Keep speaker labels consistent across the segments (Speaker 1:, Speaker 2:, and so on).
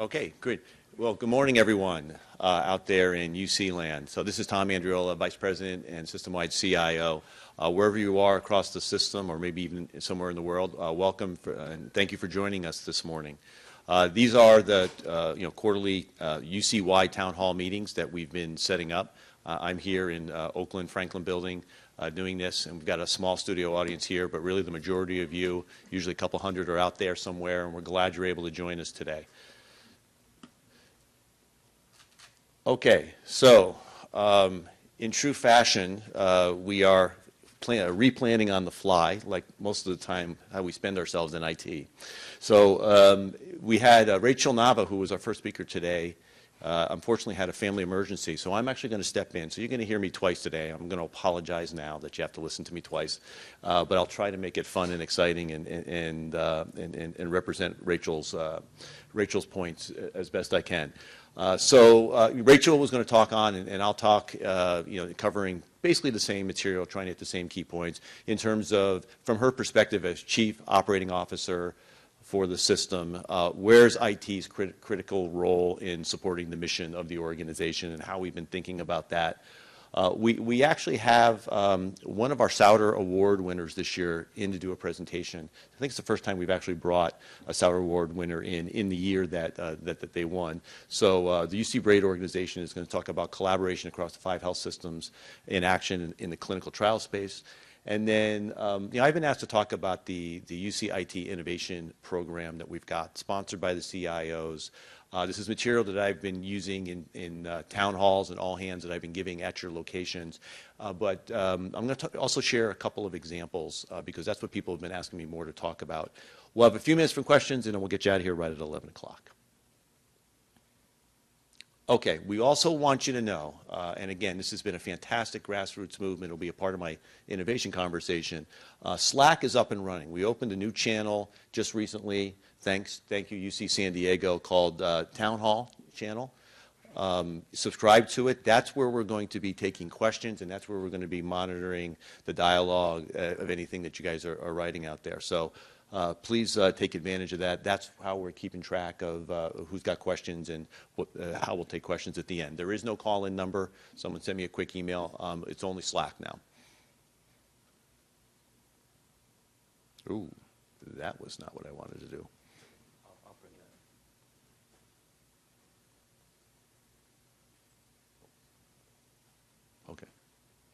Speaker 1: Okay, great. Well, good morning, everyone out there in UC land. So this is Tom Andriola, Vice President and System-Wide CIO. Wherever you are across the system, or maybe even somewhere in the world, welcome and thank you for joining us this morning. These are the quarterly UC-wide town hall meetings that we've been setting up. I'm here in Oakland Franklin Building doing this, and we've got a small studio audience here, but really the majority of you, usually a couple hundred, are out there somewhere, and we're glad you're able to join us today. Okay, so in true fashion, we are replanning on the fly, like most of the time how we spend ourselves in IT. So we had Rachel Nava, who was our first speaker today, unfortunately had a family emergency, so I'm actually going to step in. So you're going to hear me twice today. I'm going to apologize now that you have to listen to me twice, but I'll try to make it fun and exciting and represent Rachel's points as best I can. So Rachel was going to talk on, and I'll talk, covering basically the same material, trying to hit the same key points in terms of, from her perspective as Chief Operating Officer for the system, where's IT's critical role in supporting the mission of the organization and how we've been thinking about that. We actually have one of our Souter Award winners this year in to do a presentation. I think it's the first time we've actually brought a Souter Award winner in the year that they won. So the UC Braid organization is going to talk about collaboration across the 5 health systems in action in the clinical trial space. And then I've been asked to talk about the UCITI innovation program that we've got, sponsored by the CIOs. This is material that I've been using in town halls and all hands that I've been giving at your locations. But I'm going to also share a couple of examples because that's what people have been asking me more to talk about. We'll have a few minutes for questions, and then we'll get you out of here right at 11 o'clock. Okay, we also want you to know, and again, this has been a fantastic grassroots movement. It'll be a part of my innovation conversation. Slack is up and running. We opened a new channel just recently. Thank you, UC San Diego, called Town Hall Channel. Subscribe to it. That's where we're going to be taking questions, and that's where we're going to be monitoring the dialogue of anything that you guys are writing out there. So please take advantage of that. That's how we're keeping track of who's got questions and how we'll take questions at the end. There is no call-in number. Someone sent me a quick email. It's only Slack now. Ooh, that was not what I wanted to do. I'll bring that. Okay,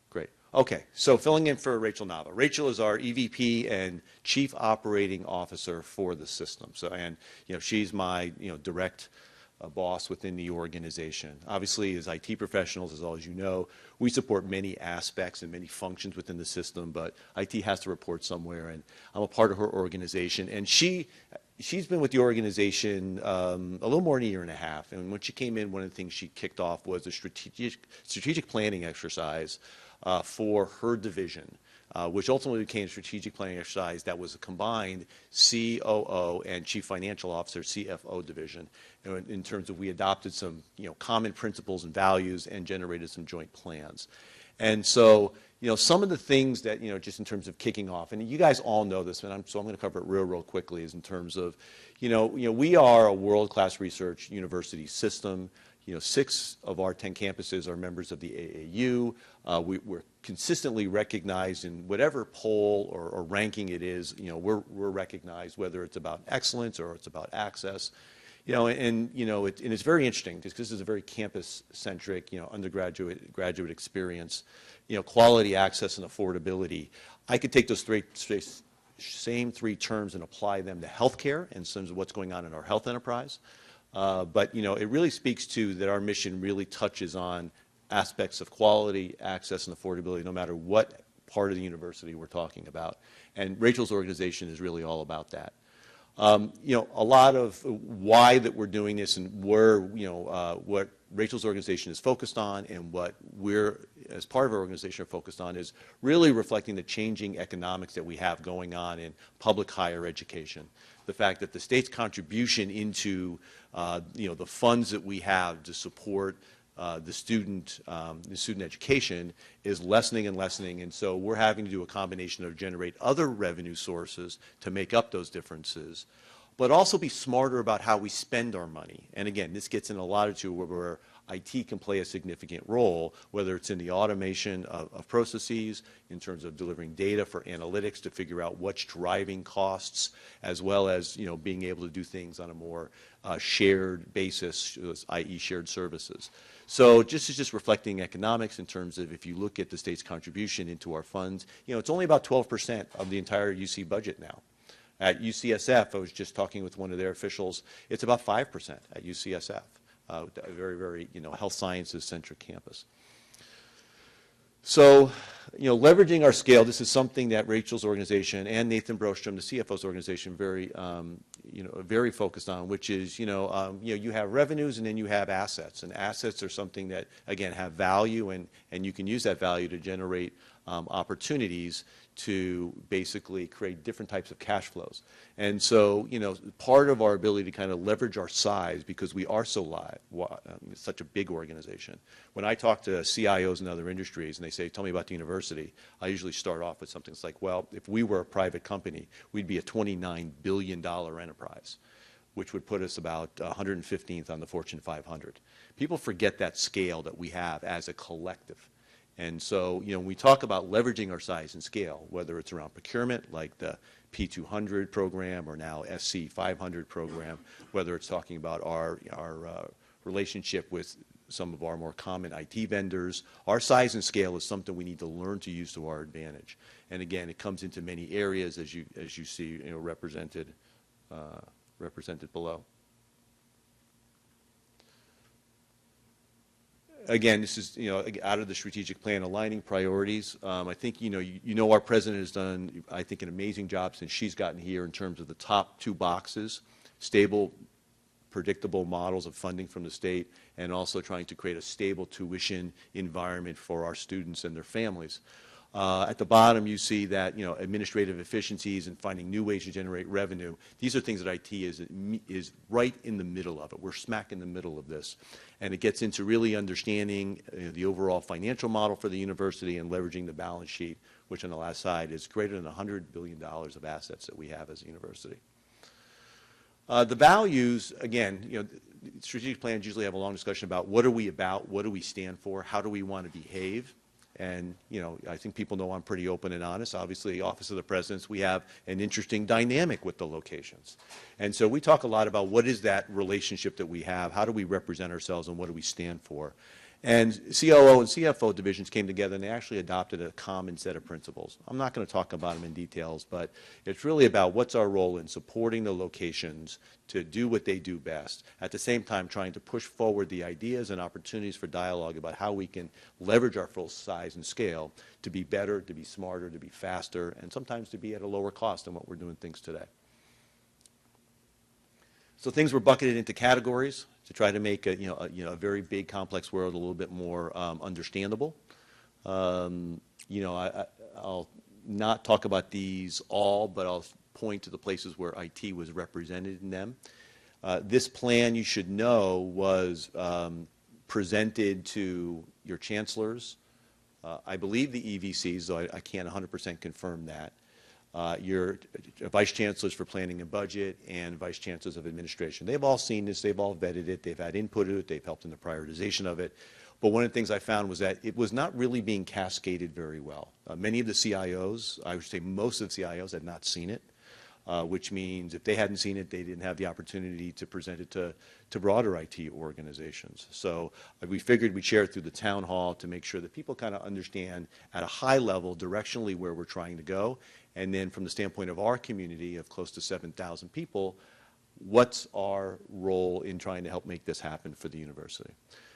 Speaker 1: great. Okay, so filling in for Rachel Nava. Rachel is our EVP and Chief Operating Officer for the system. So, and she's my direct boss within the organization. Obviously, as IT professionals, as all as you know, we support many aspects and many functions within the system, but IT has to report somewhere, and I'm a part of her organization. And she's been with the organization a little more than a year and a half, and when she came in, one of the things she kicked off was a strategic planning exercise for her division, which ultimately became a strategic planning exercise that was a combined COO and Chief Financial Officer, CFO division, in terms of we adopted some common principles and values and generated some joint plans. And so some of the things that just in terms of kicking off, and you guys all know this, and so I'm going to cover it real quickly, is in terms of we are a world-class research university system. 6 of our 10 campuses are members of the AAU. We're consistently recognized in whatever poll or ranking it is. We're recognized, whether it's about excellence or it's about access. And it's very interesting because this is a very campus-centric, undergraduate, graduate experience. Quality, access, and affordability. I could take those same 3 terms and apply them to healthcare in terms of what's going on in our health enterprise. But it really speaks to that our mission really touches on aspects of quality, access, and affordability, no matter what part of the university we're talking about. And Rachel's organization is really all about that. A lot of why that we're doing this and where, what Rachel's organization is focused on and what we're, as part of our organization, are focused on is really reflecting the changing economics that we have going on in public higher education. The fact that the state's contribution into, the funds that we have to support the student education is lessening and lessening, and so we're having to do a combination of generate other revenue sources to make up those differences. but also be smarter about how we spend our money. And again, this gets in a lot of where IT can play a significant role, whether it's in the automation of processes, in terms of delivering data for analytics to figure out what's driving costs, as well as being able to do things on a more shared basis, i.e. shared services. So just reflecting economics in terms of if you look at the state's contribution into our funds, it's only about 12% of the entire UC budget now. At UCSF, I was just talking with one of their officials, it's about 5% at UCSF. A very, very, health sciences centric campus. So, leveraging our scale, this is something that Rachel's organization and Nathan Brostrom, the CFO's organization, very focused on, which is, you have revenues and then you have assets. And assets are something that, again, have value, and you can use that value to generate opportunities to basically create different types of cash flows. And so, part of our ability to kind of leverage our size, because we are so such a big organization. When I talk to CIOs in other industries and they say, tell me about the university, I usually start off with something that's like, well, if we were a private company, we'd be a $29 billion enterprise, which would put us about 115th on the Fortune 500. People forget that scale that we have as a collective. And so, when we talk about leveraging our size and scale, whether it's around procurement, like the P200 program, or now SC 500 program, whether it's talking about our relationship with some of our more common IT vendors, our size and scale is something we need to learn to use to our advantage. And again, it comes into many areas, as you see, represented below. Again, this is, out of the strategic plan, aligning priorities. I think, our president has done, I think, an amazing job since she's gotten here in terms of the top two boxes: stable, predictable models of funding from the state, and also trying to create a stable tuition environment for our students and their families. At the bottom, you see that, administrative efficiencies and finding new ways to generate revenue. These are things that IT is right in the middle of it. We're smack in the middle of this. And it gets into really understanding the overall financial model for the university and leveraging the balance sheet, which on the last side is greater than $100 billion of assets that we have as a university. The values, again, strategic plans usually have a long discussion about what are we about, what do we stand for, how do we want to behave. And, I think people know I'm pretty open and honest. Obviously, Office of the Presidents, we have an interesting dynamic with the locations. And so we talk a lot about what is that relationship that we have, how do we represent ourselves, and what do we stand for. And COO and CFO divisions came together and they actually adopted a common set of principles. I'm not going to talk about them in details, but it's really about what's our role in supporting the locations to do what they do best, at the same time trying to push forward the ideas and opportunities for dialogue about how we can leverage our full size and scale to be better, to be smarter, to be faster, and sometimes to be at a lower cost than what we're doing things today. So things were bucketed into categories to try to make a very big, complex world a little bit more understandable. I'll not talk about these all, but I'll point to the places where IT was represented in them. This plan, you should know, was presented to your chancellors. I believe the EVCs, though I can't 100% confirm that. Your vice chancellors for planning and budget and vice chancellors of administration. They've all seen this, they've all vetted it, they've had input in it, they've helped in the prioritization of it. But one of the things I found was that it was not really being cascaded very well. Many of the CIOs, I would say most of the CIOs, had not seen it, which means if they hadn't seen it, they didn't have the opportunity to present it to broader IT organizations. So we figured we'd share it through the town hall to make sure that people kind of understand at a high level directionally where we're trying to go. And then from the standpoint of our community of close to 7,000 people, what's our role in trying to help make this happen for the university?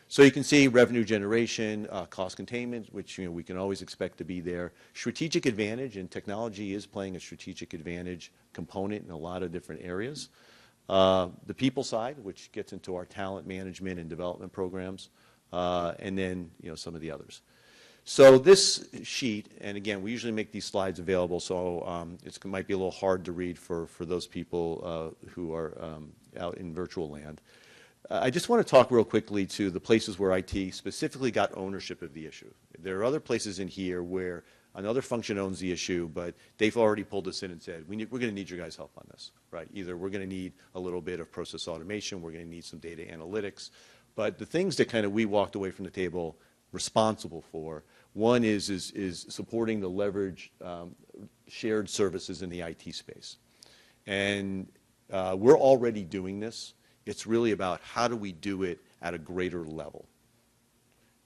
Speaker 1: So you can see revenue generation, cost containment, which we can always expect to be there. Strategic advantage, and technology is playing a strategic advantage component in a lot of different areas. The people side, which gets into our talent management and development programs, and then some of the others. So this sheet, and again, we usually make these slides available, so it might be a little hard to read for those people who are out in virtual land. I just want to talk real quickly to the places where IT specifically got ownership of the issue. There are other places in here where Another function owns the issue, but they've already pulled us in and said, we're going to need your guys' help on this, right? Either we're going to need a little bit of process automation, we're going to need some data analytics. But the things that kind of we walked away from the table responsible for, one is supporting the leverage shared services in the IT space. And we're already doing this. It's really about how do we do it at a greater level.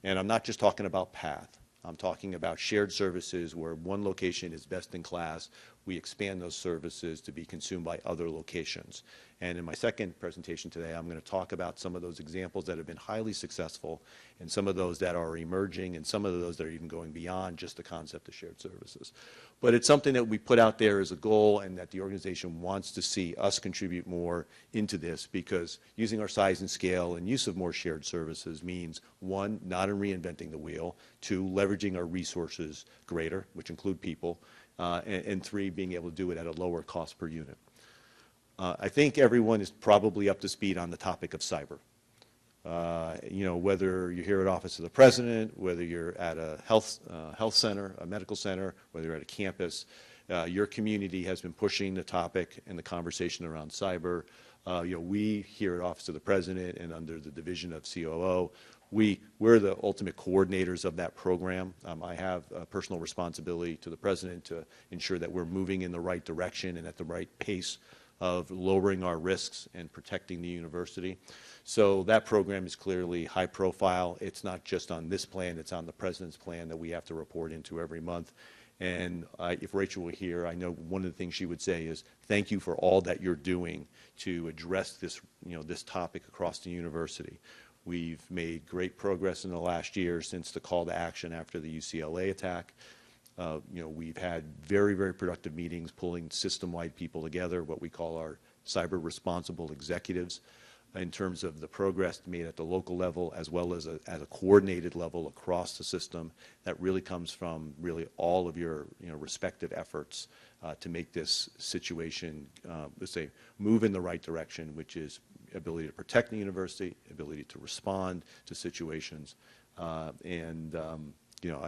Speaker 1: And I'm not just talking about path. I'm talking about shared services where one location is best in class. We expand those services to be consumed by other locations. And in my second presentation today, I'm going to talk about some of those examples that have been highly successful and some of those that are emerging and some of those that are even going beyond just the concept of shared services. But it's something that we put out there as a goal and that the organization wants to see us contribute more into this because using our size and scale and use of more shared services means, one, not in reinventing the wheel, two, leveraging our resources greater, which include people, and three, being able to do it at a lower cost per unit. I think everyone is probably up to speed on the topic of cyber. Whether you're here at Office of the President, whether you're at a health center, a medical center, whether you're at a campus, your community has been pushing the topic and the conversation around cyber. We here at Office of the President and under the division of COO, we're the ultimate coordinators of that program. I have a personal responsibility to the President to ensure that we're moving in the right direction and at the right pace of lowering our risks and protecting the university. So that program is clearly high profile. It's not just on this plan, it's on the President's plan that we have to report into every month. And if Rachel were here, I know one of the things she would say is, thank you for all that you're doing to address this, this topic across the university. We've made great progress in the last year since the call to action after the UCLA attack. We've had very, very productive meetings pulling system-wide people together, what we call our cyber responsible executives, in terms of the progress made at the local level as well as at a coordinated level across the system that really comes from really all of your respective efforts to make this situation, let's say, move in the right direction, which is ability to protect the university, ability to respond to situations, I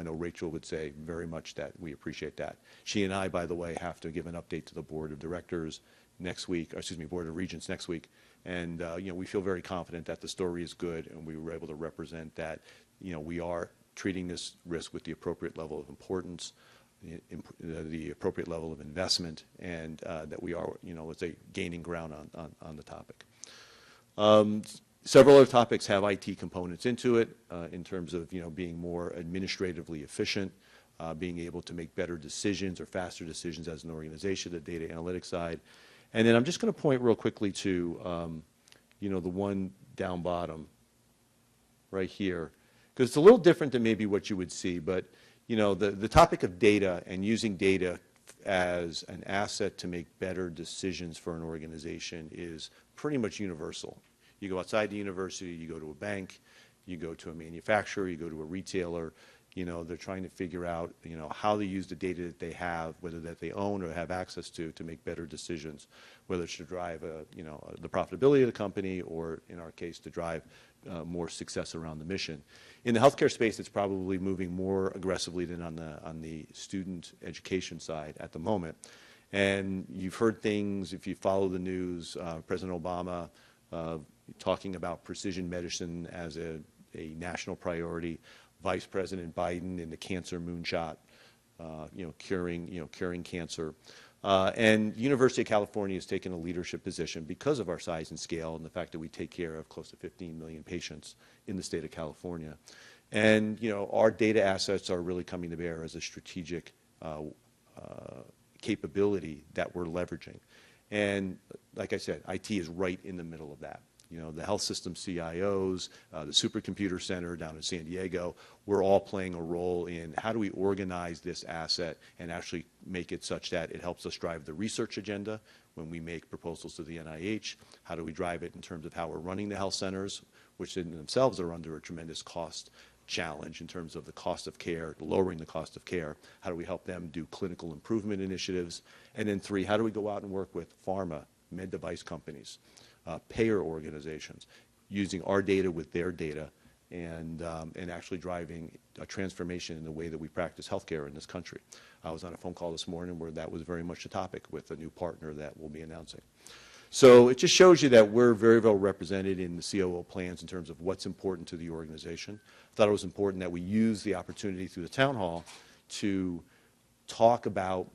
Speaker 1: know Rachel would say very much that we appreciate that. She and I, by the way, have to give an update to the Board of Directors next week, Board of Regents next week. And, we feel very confident that the story is good and we were able to represent that, we are treating this risk with the appropriate level of importance, the appropriate level of investment, and that we are, let's say, gaining ground on the topic. Several other topics have IT components into it in terms of being more administratively efficient, being able to make better decisions or faster decisions as an organization, the data analytics side. And then I'm just going to point real quickly to the one down bottom right here, because it's a little different than maybe what you would see. But the topic of data and using data as an asset to make better decisions for an organization is pretty much universal. You go outside the university, you go to a bank, you go to a manufacturer, you go to a retailer, they're trying to figure out, how they use the data that they have, whether that they own or have access to make better decisions, whether it's to drive, the profitability of the company or, in our case, to drive more success around the mission. In the healthcare space, it's probably moving more aggressively than on the student education side at the moment. And you've heard things, if you follow the news, President Obama talking about precision medicine as a national priority, Vice President Biden in the cancer moonshot, curing cancer. And University of California has taken a leadership position because of our size and scale and the fact that we take care of close to 15 million patients in the state of California. And, our data assets are really coming to bear as a strategic capability that we're leveraging. And like I said, IT is right in the middle of that. The health system CIOs, the supercomputer center down in San Diego, we're all playing a role in how do we organize this asset and actually make it such that it helps us drive the research agenda when we make proposals to the NIH. How do we drive it in terms of how we're running the health centers, which in themselves are under a tremendous cost challenge in terms of the cost of care, lowering the cost of care. How do we help them do clinical improvement initiatives? And then three, how do we go out and work with pharma, med device companies, payer organizations, using our data with their data and actually driving a transformation in the way that we practice healthcare in this country. I was on a phone call this morning where that was very much the topic with a new partner that we'll be announcing. So it just shows you that we're very well represented in the COO plans in terms of what's important to the organization. I thought it was important that we use the opportunity through the town hall to talk about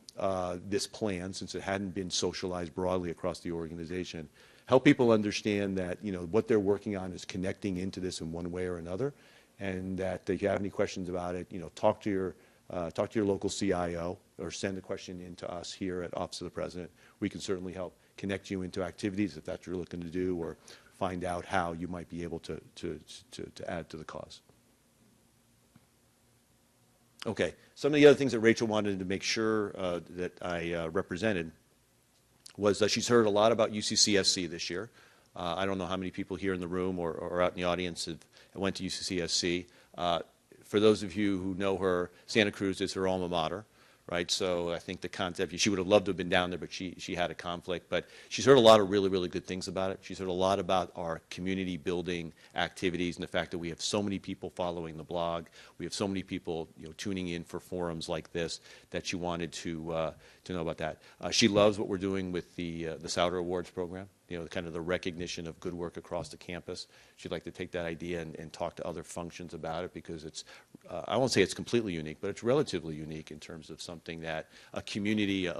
Speaker 1: this plan, since it hadn't been socialized broadly across the organization, help people understand that, you know, what they're working on is connecting into this in one way or another, and that if you have any questions about it, you know, talk to your local CIO or send a question in to us here at Office of the President. We can certainly help connect you into activities if that's what you're looking to do, or find out how you might be able to add to the cause. Okay, some of the other things that Rachel wanted to make sure that I represented was that she's heard a lot about UCCSC this year. I don't know how many people here in the room or out in the audience have went to UCCSC. For those of you who know her, Santa Cruz is her alma mater, right? So I think the concept, she would have loved to have been down there, but she had a conflict. But she's heard a lot of really, really good things about it. She's heard a lot about our community building activities and the fact that we have so many people following the blog. We have so many people, you know, tuning in for forums like this, that she wanted to know about that. She loves what we're doing with the Souter Awards program. You know, kind of the recognition of good work across the campus. She'd like to take that idea and talk to other functions about it, because it's, I won't say it's completely unique, but it's relatively unique in terms of something that a community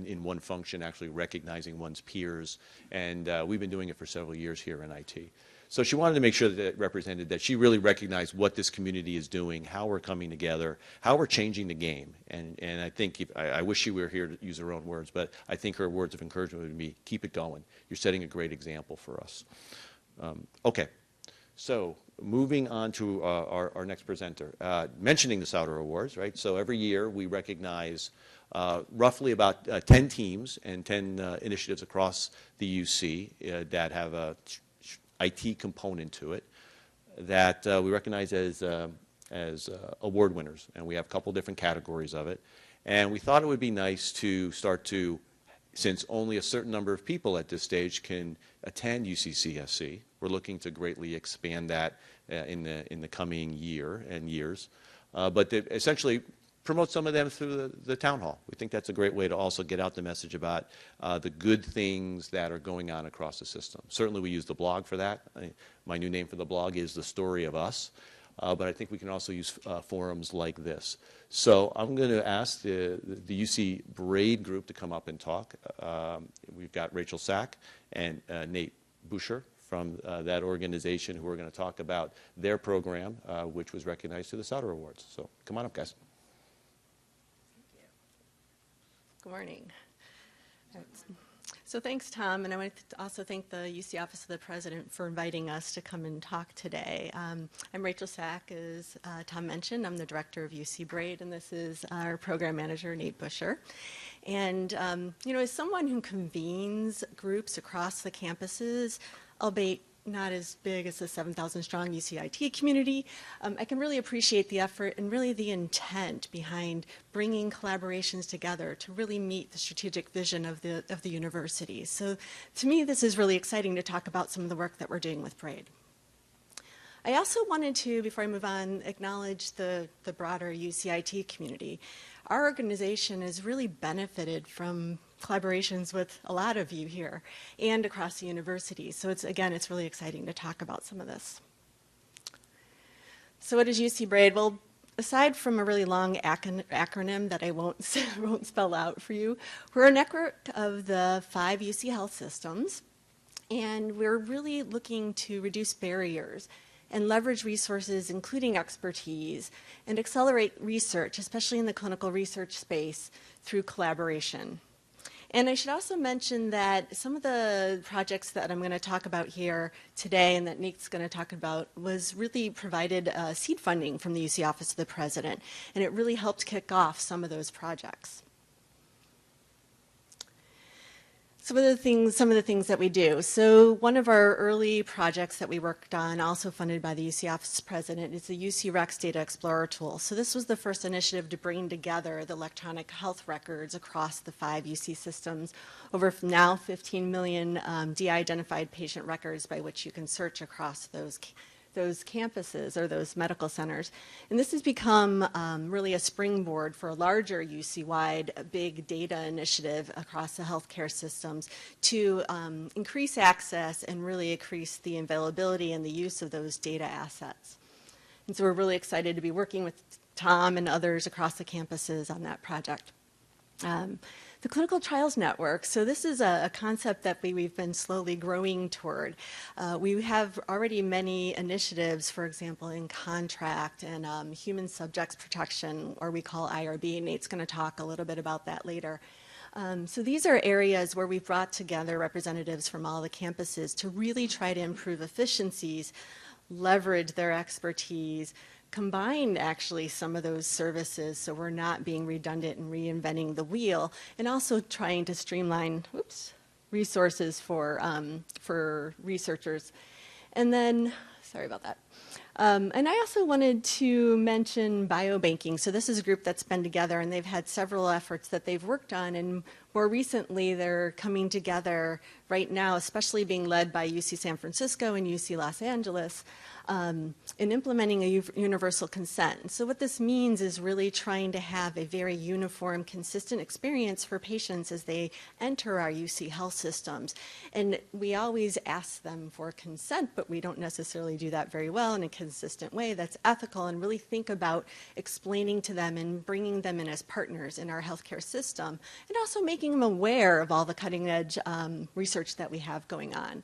Speaker 1: in one function actually recognizing one's peers. And we've been doing it for several years here in IT. So she wanted to make sure that it represented that she really recognized what this community is doing, how we're coming together, how we're changing the game. And I think, I wish she were here to use her own words, but I think her words of encouragement would be, keep it going. You're setting a great example for us. Okay, so moving on to our next presenter. Mentioning the Souter Awards, right? So every year we recognize roughly about 10 teams and 10 initiatives across the UC that have a IT component to it that we recognize as award winners, and we have a couple different categories of it. And we thought it would be nice to start to, since only a certain number of people at this stage can attend UCCSC, we're looking to greatly expand that in the coming year and years, but essentially promote some of them through the town hall. We think that's a great way to also get out the message about the good things that are going on across the system. Certainly we use the blog for that. My new name for the blog is The Story of Us, but I think we can also use forums like this. So I'm going to ask the UC Braid group to come up and talk. We've got Rachel Sack and Nate Boucher from that organization, who are going to talk about their program, which was recognized through the Souter Awards. So come on up, guys.
Speaker 2: Good morning. So thanks, Tom, and I want to also thank the UC Office of the President for inviting us to come and talk today. I'm Rachel Sack, as Tom mentioned. I'm the director of UC Braid, and this is our program manager, Nate Busher. And, you know, as someone who convenes groups across the campuses, albeit not as big as the 7,000 strong UCIT community, I can really appreciate the effort and really the intent behind bringing collaborations together to really meet the strategic vision of the university. So to me, this is really exciting to talk about some of the work that we're doing with Braid. I also wanted to, before I move on, acknowledge the broader UCIT community. Our organization has really benefited from collaborations with a lot of you here and across the university. So it's really exciting to talk about some of this. So what is UC Braid? Well, aside from a really long acronym that I won't spell out for you, we're a network of the 5 UC health systems, and we're really looking to reduce barriers and leverage resources, including expertise, and accelerate research, especially in the clinical research space, through collaboration. And I should also mention that some of the projects that I'm going to talk about here today and that Nate's going to talk about was really provided seed funding from the UC Office of the President, and it really helped kick off some of those projects. Some of the things that we do. So one of our early projects that we worked on, also funded by the UC Office President, is the UC Rex Data Explorer tool. So this was the first initiative to bring together the electronic health records across the 5 UC systems, over now 15 million de-identified patient records by which you can search across those those campuses or those medical centers. And this has become really a springboard for a larger UC-wide big data initiative across the healthcare systems to increase access and really increase the availability and the use of those data assets. And so we're really excited to be working with Tom and others across the campuses on that project. The Clinical Trials Network, so this is a concept that we've been slowly growing toward. We have already many initiatives, for example, in contract and human subjects protection, or we call IRB. Nate's going to talk a little bit about that later. So these are areas where we've brought together representatives from all the campuses to really try to improve efficiencies, leverage their expertise, combine actually some of those services so we're not being redundant and reinventing the wheel, and also trying to streamline resources for researchers. And then, sorry about that. And I also wanted to mention biobanking. So this is a group that's been together, and they've had several efforts that they've worked on, and more recently they're coming together right now, especially being led by UC San Francisco and UC Los Angeles, in implementing a universal consent. So what this means is really trying to have a very uniform, consistent experience for patients as they enter our UC health systems. And we always ask them for consent, but we don't necessarily do that very well in a consistent way that's ethical, and really think about explaining to them and bringing them in as partners in our healthcare system, and also making them aware of all the cutting edge research that we have going on.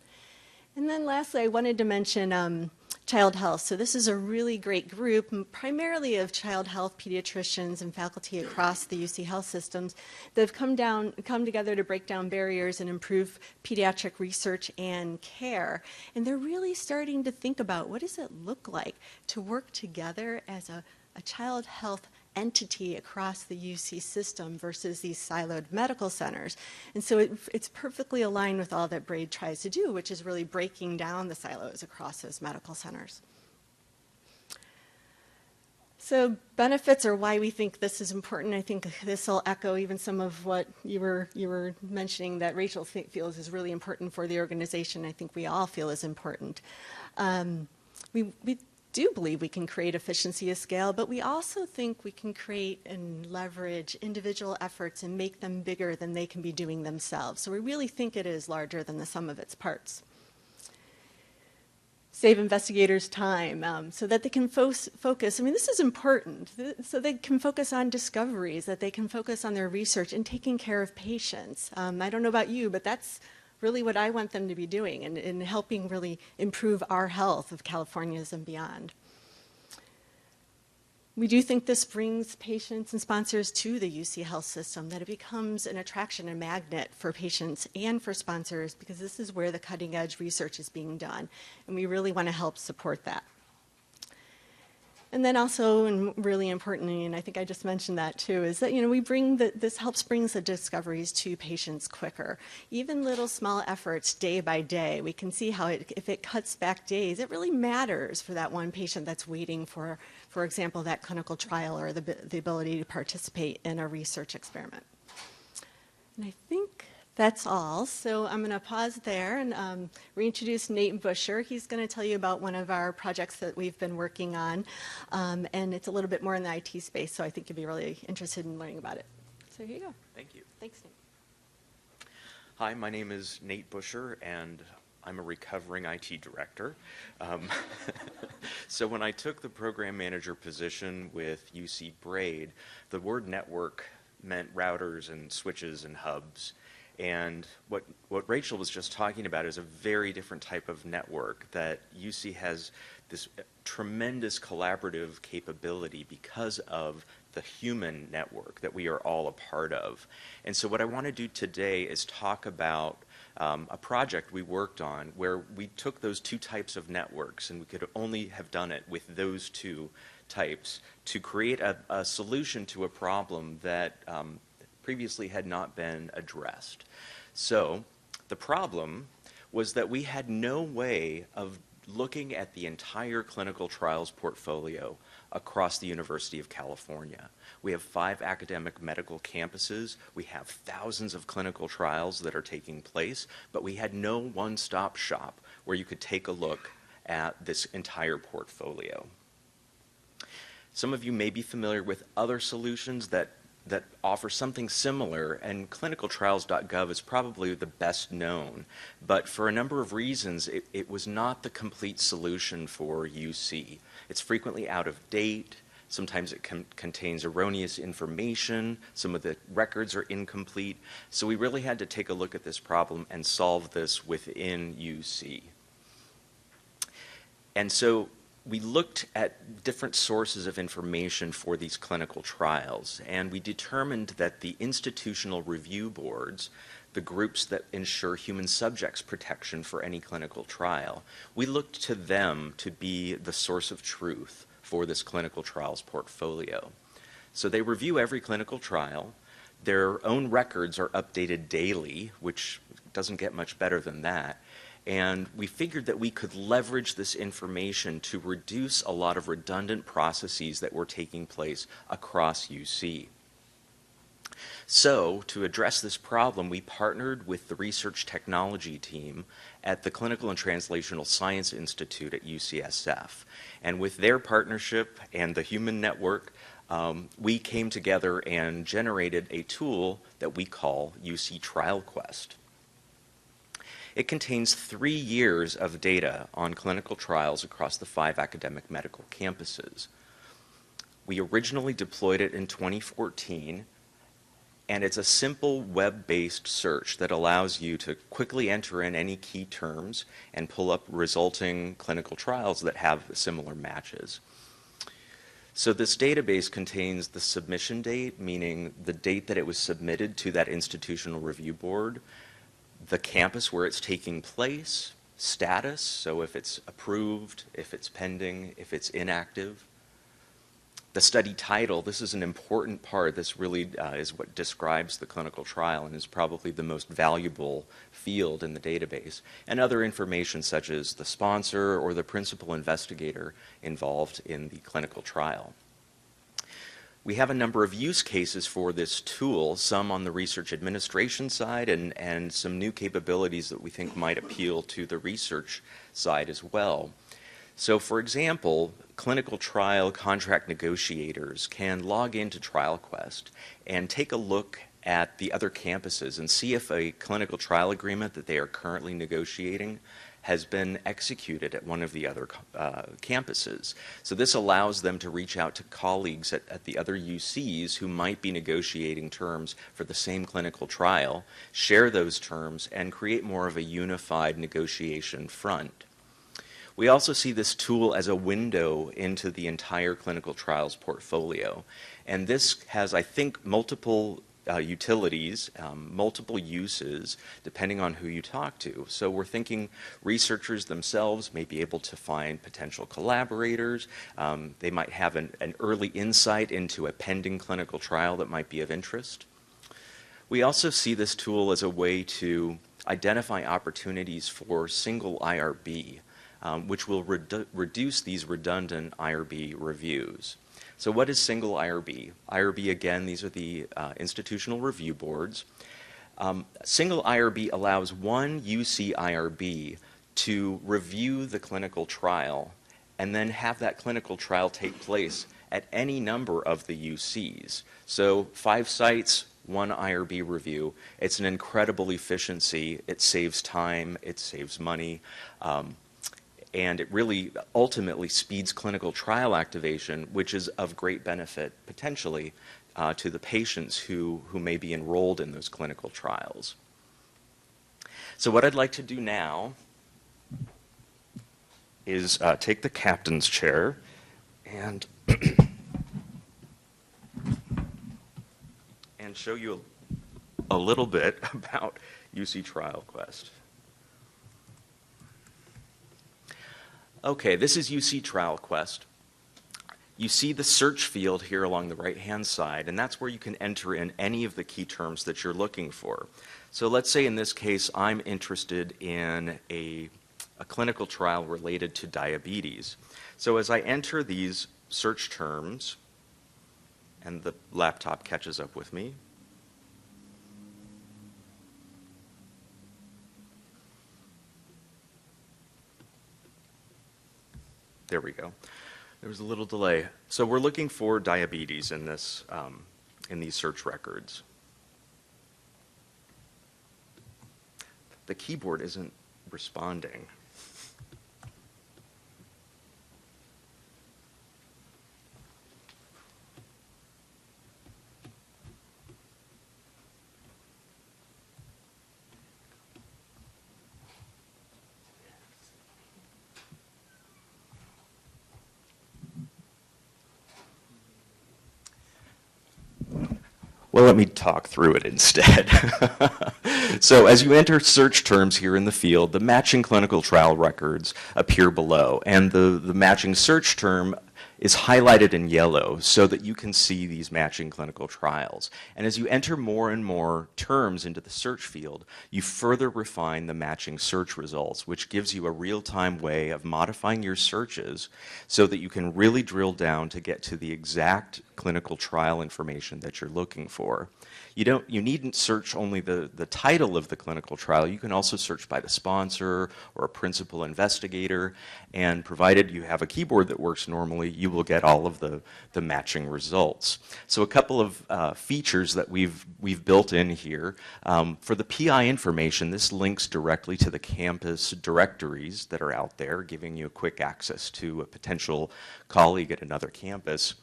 Speaker 2: And then lastly, I wanted to mention child health. So this is a really great group, primarily of child health pediatricians and faculty across the UC health systems that have come together to break down barriers and improve pediatric research and care. And they're really starting to think about what does it look like to work together as a child health entity across the UC system versus these siloed medical centers. And so it's perfectly aligned with all that BRAID tries to do, which is really breaking down the silos across those medical centers. So benefits are why we think this is important. I think this will echo even some of what you were mentioning that Rachel feels is really important for the organization. I think we all feel is important. We do believe we can create efficiency of scale, but we also think we can create and leverage individual efforts and make them bigger than they can be doing themselves. So we really think it is larger than the sum of its parts. Save investigators time so that they can focus. I mean, this is important. So they can focus on discoveries, that they can focus on their research and taking care of patients. I don't know about you, but that's really what I want them to be doing, and helping really improve our health of California's and beyond. We do think this brings patients and sponsors to the UC health system, that it becomes an attraction, a magnet for patients and for sponsors, because this is where the cutting edge research is being done, and we really want to help support that. And then also, and really importantly, and I think I just mentioned that too, is that we bring this helps brings the discoveries to patients quicker. Even little small efforts day by day, we can see how if it cuts back days, it really matters for that one patient that's waiting for example, that clinical trial or the ability to participate in a research experiment. And I think that's all. So I'm going to pause there and reintroduce Nate Busher. He's going to tell you about one of our projects that we've been working on. And it's a little bit more in the IT space, so I think you'll be really interested in learning about it. So here you go.
Speaker 3: Thank you.
Speaker 2: Thanks, Nate.
Speaker 3: Hi, my name is Nate Busher, and I'm a recovering IT director. So when I took the program manager position with UC BRAID, the word network meant routers and switches and hubs. And what Rachel was just talking about is a very different type of network, that UC has this tremendous collaborative capability because of the human network that we are all a part of. And so what I want to do today is talk about a project we worked on where we took those two types of networks, and we could only have done it with those two types, to create a solution to a problem that previously had not been addressed. So the problem was that we had no way of looking at the entire clinical trials portfolio across the University of California. We have 5 academic medical campuses. We have thousands of clinical trials that are taking place, but we had no one-stop shop where you could take a look at this entire portfolio. Some of you may be familiar with other solutions that offer something similar, and clinicaltrials.gov is probably the best known. But for a number of reasons, it was not the complete solution for UC. It's frequently out of date. Sometimes it contains erroneous information. Some of the records are incomplete. So we really had to take a look at this problem and solve this within UC. And so we looked at different sources of information for these clinical trials, and we determined that the institutional review boards, the groups that ensure human subjects protection for any clinical trial, we looked to them to be the source of truth for this clinical trials portfolio. So they review every clinical trial. Their own records are updated daily, which doesn't get much better than that. And we figured that we could leverage this information to reduce a lot of redundant processes that were taking place across UC. So, to address this problem, we partnered with the research technology team at the Clinical and Translational Science Institute at UCSF. And with their partnership and the human network, we came together and generated a tool that we call UC TrialQuest. It contains 3 years of data on clinical trials across the 5 academic medical campuses. We originally deployed it in 2014, and it's a simple web-based search that allows you to quickly enter in any key terms and pull up resulting clinical trials that have similar matches. So this database contains the submission date, meaning the date that it was submitted to that institutional review board, the campus where it's taking place, status, so if it's approved, if it's pending, if it's inactive. The study title, this is an important part. This really is what describes the clinical trial and is probably the most valuable field in the database. And other information such as the sponsor or the principal investigator involved in the clinical trial. We have a number of use cases for this tool, some on the research administration side and some new capabilities that we think might appeal to the research side as well. So for example, clinical trial contract negotiators can log into TrialQuest and take a look at the other campuses and see if a clinical trial agreement that they are currently negotiating has been executed at one of the other campuses. So this allows them to reach out to colleagues at the other UCs who might be negotiating terms for the same clinical trial, share those terms, and create more of a unified negotiation front. We also see this tool as a window into the entire clinical trials portfolio. And this has, I think, multiple utilities, multiple uses, depending on who you talk to. So we're thinking researchers themselves may be able to find potential collaborators. They might have an early insight into a pending clinical trial that might be of interest. We also see this tool as a way to identify opportunities for single IRB, which will reduce these redundant IRB reviews. So what is single IRB? IRB, again, these are the institutional review boards. Single IRB allows one UC IRB to review the clinical trial and then have that clinical trial take place at any number of the UCs. So 5 sites, 1 IRB review. It's an incredible efficiency. It saves time. It saves money. And it really ultimately speeds clinical trial activation, which is of great benefit, potentially, to the patients who may be enrolled in those clinical trials. So what I'd like to do now is take the captain's chair and, and show you a little bit about UC TrialQuest. Okay, this is UC TrialQuest. You see the search field here along the right-hand side, and that's where you can enter in any of the key terms that you're looking for. So let's say in this case I'm interested in a clinical trial related to diabetes. So as I enter these search terms, and the laptop catches up with me, there we go. There was a little delay. So we're looking for diabetes in this, in these search records. The keyboard isn't responding. Well, let me talk through it instead. So as you enter search terms here in the field, the matching clinical trial records appear below, and the matching search term is highlighted in yellow so that you can see these matching clinical trials. And as you enter more and more terms into the search field, you further refine the matching search results, which gives you a real-time way of modifying your searches so that you can really drill down to get to the exact clinical trial information that you're looking for. You needn't search only the title of the clinical trial. You can also search by the sponsor or a principal investigator, and provided you have a keyboard that works normally, you will get all of the matching results. So a couple of features that we've built in here. For the PI information, this links directly to the campus directories that are out there, giving you quick access to a potential colleague at another campus.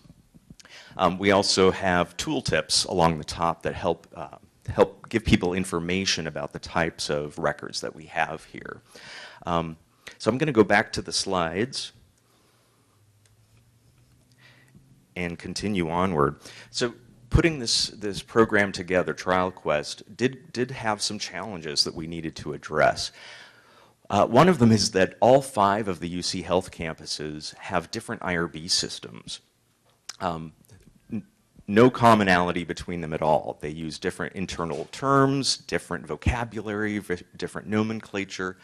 Speaker 3: We also have tooltips along the top that help give people information about the types of records that we have here. So I'm going to go back to the slides and continue onward. So putting this program together, TrialQuest, did have some challenges that we needed to address. One of them is that all 5 of the UC Health campuses have different IRB systems. No commonality between them at all. They use different internal terms, different vocabulary, different nomenclature.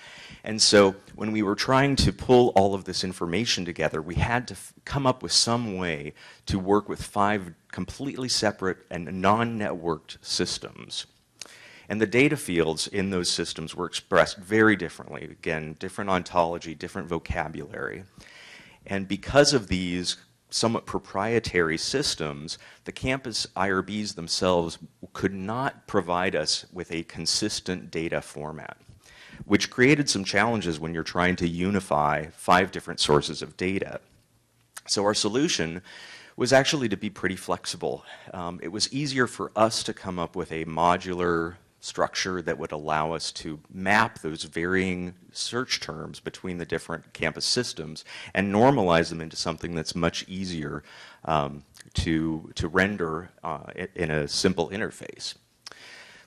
Speaker 3: And so when we were trying to pull all of this information together, we had to come up with some way to work with 5 completely separate and non-networked systems. And the data fields in those systems were expressed very differently. Again, different ontology, different vocabulary. And because of these somewhat proprietary systems, the campus IRBs themselves could not provide us with a consistent data format, which created some challenges when you're trying to unify 5 different sources of data. So our solution was actually to be pretty flexible. It was easier for us to come up with a modular structure that would allow us to map those varying search terms between the different campus systems and normalize them into something that's much easier to render in a simple interface.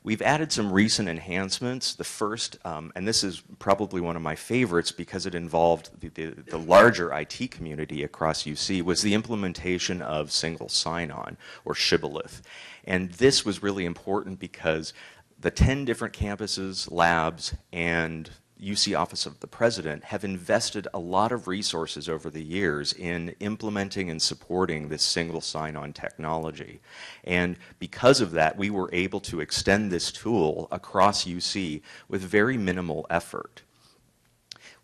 Speaker 3: We've added some recent enhancements. The first, and this is probably one of my favorites because it involved the larger IT community across UC, was the implementation of single sign-on, or shibboleth. And this was really important because the 10 different campuses, labs, and UC Office of the President have invested a lot of resources over the years in implementing and supporting this single sign-on technology. And because of that, we were able to extend this tool across UC with very minimal effort.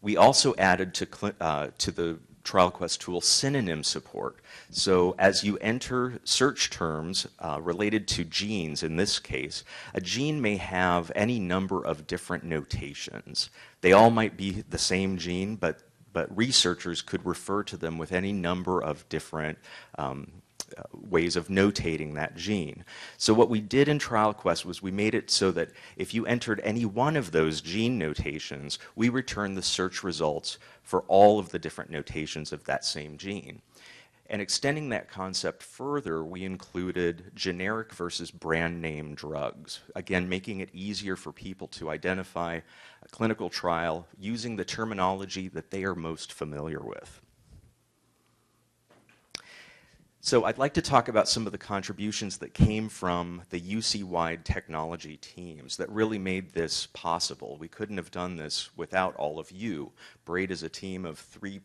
Speaker 3: We also added to the TrialQuest tool synonym support. So as you enter search terms related to genes, in this case, a gene may have any number of different notations. They all might be the same gene, but researchers could refer to them with any number of different ways of notating that gene. So what we did in TrialQuest was we made it so that if you entered any one of those gene notations, we return the search results for all of the different notations of that same gene. And extending that concept further, we included generic versus brand name drugs. Again, making it easier for people to identify a clinical trial using the terminology that they are most familiar with. So I'd like to talk about some of the contributions that came from the UC-wide technology teams that really made this possible. We couldn't have done this without all of you. Braid is a team of three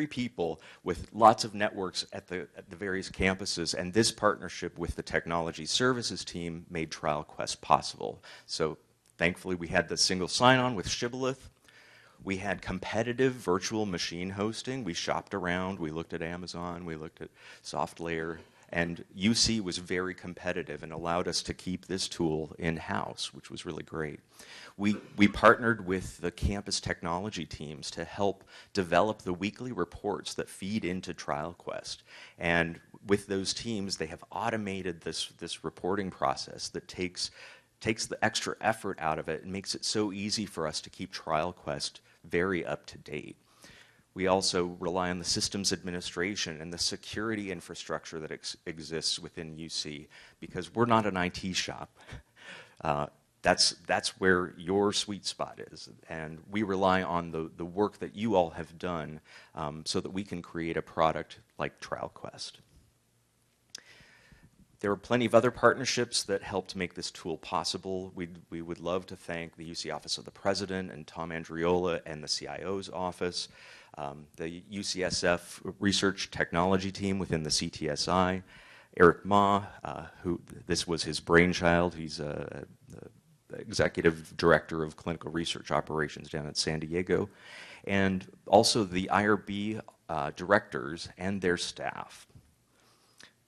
Speaker 3: people with lots of networks at the various campuses, and this partnership with the technology services team made TrialQuest possible. So thankfully we had the single sign-on with Shibboleth. We had competitive virtual machine hosting. We shopped around. We looked at Amazon. We looked at SoftLayer. And UC was very competitive and allowed us to keep this tool in-house, which was really great. We partnered with the campus technology teams to help develop the weekly reports that feed into TrialQuest. And with those teams, they have automated this reporting process that takes the extra effort out of it and makes it so easy for us to keep TrialQuest very up to date. We also rely on the systems administration and the security infrastructure that exists within UC, because we're not an IT shop. That's where your sweet spot is, and we rely on the work that you all have done so that we can create a product like TrialQuest. There were plenty of other partnerships that helped make this tool possible. We would love to thank the UC Office of the President and Tom Andriola and the CIO's office, the UCSF Research Technology team within the CTSI, Eric Ma, who this was his brainchild. He's the Executive Director of Clinical Research Operations down at San Diego, and also the IRB directors and their staff.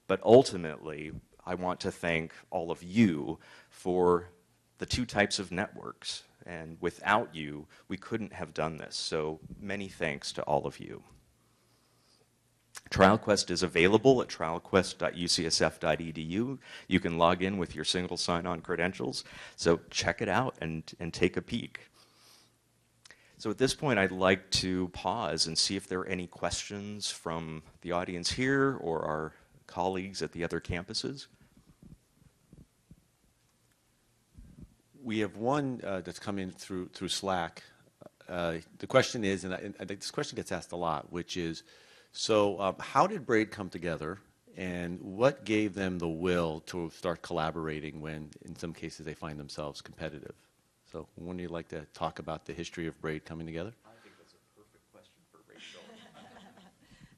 Speaker 3: But ultimately, I want to thank all of you for the two types of networks. And without you, we couldn't have done this. So many thanks to all of you. TrialQuest is available at trialquest.ucsf.edu. You can log in with your single sign-on credentials. So check it out and take a peek. So at this point, I'd like to pause and see if there are any questions from the audience here or our colleagues at the other campuses.
Speaker 1: We have one that's come in through Slack. The question is, and I think this question gets asked a lot, which is, so how did Braid come together, and what gave them the will to start collaborating when, in some cases, they find themselves competitive? So would you like to talk about the history of Braid coming together?
Speaker 3: I think that's a perfect question for Rachel.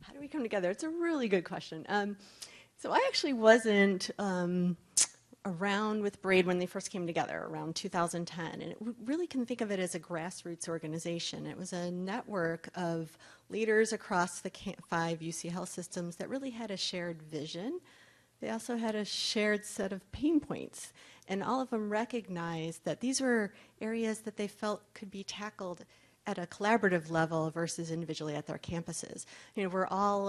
Speaker 2: How do we come together? It's a really good question. So I actually wasn't around with Braid when they first came together around 2010, and really can think of it as a grassroots organization. It was a network of leaders across the 5 UC health systems that really had a shared vision. They also had a shared set of pain points, and all of them recognized that these were areas that they felt could be tackled at a collaborative level versus individually at their campuses. You know, we're all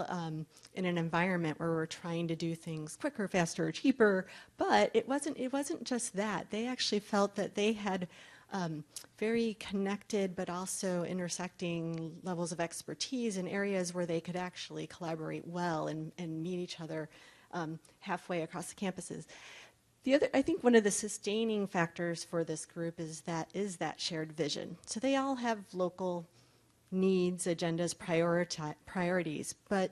Speaker 2: in an environment where we're trying to do things quicker, faster, cheaper, but it wasn't just that. They actually felt that they had very connected but also intersecting levels of expertise in areas where they could actually collaborate well and meet each other halfway across the campuses. I think one of the sustaining factors for this group is that shared vision. So they all have local needs, agendas, priorities, but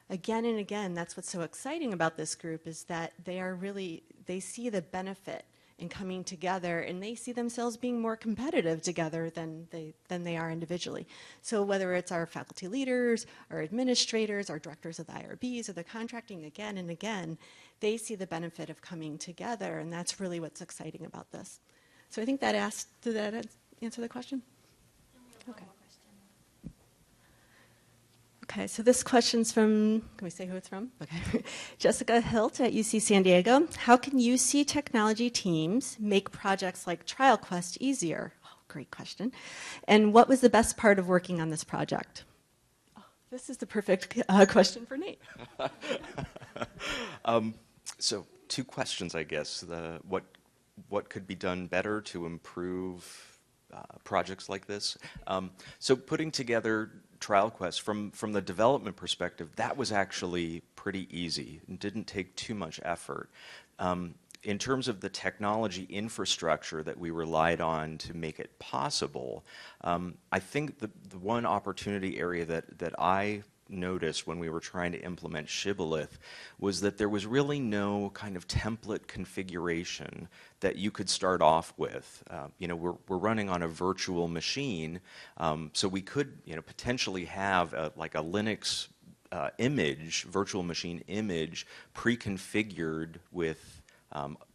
Speaker 2: again and again, that's what's so exciting about this group is that they see the benefit in coming together, and they see themselves being more competitive together than they are individually. So whether it's our faculty leaders, our administrators, our directors of the IRBs, or the contracting, again and again, they see the benefit of coming together, and that's really what's exciting about this. So I think did that answer the question? Okay. Okay, so this question's from, can we say who it's from? Okay. Jessica Hilt at UC San Diego. How can UC technology teams make projects like TrialQuest easier? Oh, great question. And what was the best part of working on this project? Oh, this is the perfect question for Nate.
Speaker 3: So 2 questions, I guess. What could be done better to improve projects like this? So putting together TrialQuest from the development perspective, that was actually pretty easy and didn't take too much effort. In terms of the technology infrastructure that we relied on to make it possible, I think the one opportunity area that I noticed when we were trying to implement Shibboleth was that there was really no kind of template configuration that you could start off with. You know, we're running on a virtual machine, so we could, you know, potentially have like a Linux virtual machine image pre-configured with